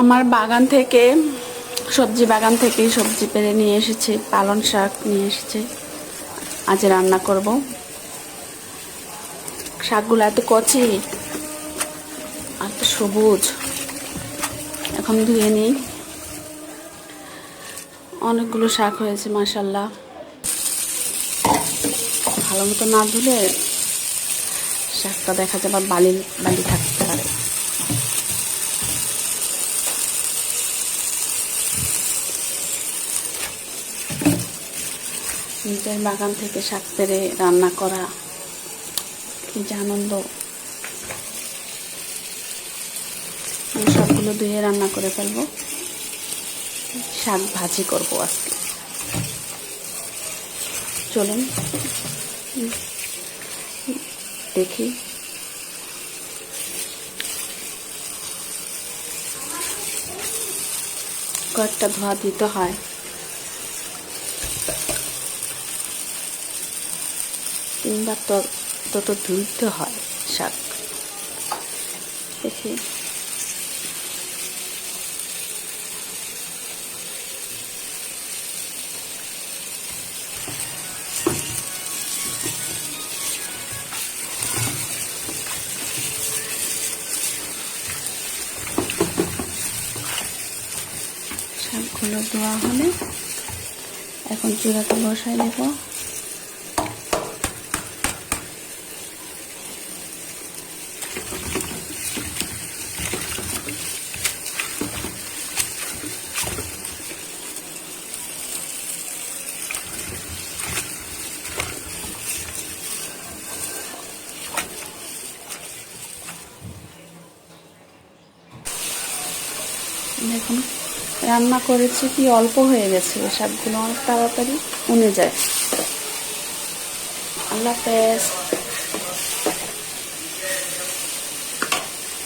আমার বাগান থেকে সবজি বাগান থেকেই সবজি পেড়ে নিয়ে এসেছি, পালং শাক নিয়ে এসেছি। আজ রান্না করব। শাকগুলো এত কচি আর তো সবুজ। এখন ধুয়ে নিই। অনেকগুলো শাক হয়েছে মাশাআল্লাহ। ভালো মতো না ধুলে শাকটা দেখা যাবে বালি বালি থাকতে পারে। নিজের বাগান থেকে শাক পেড়ে রান্না করা কি যে আনন্দ। সবগুলো ধুয়ে রান্না করে ফেলবো। শাক ভাজি করবো আজকে। চলুন দেখি। কয়েকটা ধোয়া দিতে হয়। তিনবার তত ধুইতে হয় শাক। দেখি শাকগুলো ধোয়া হলে এখন চুলাটা বসাই দেব। দেখুন রান্না করেছি কি অল্প হয়ে গেছে, শাকগুলো অনেক তাড়াতাড়ি উনে যায়। আল্লাহ হাফেজ।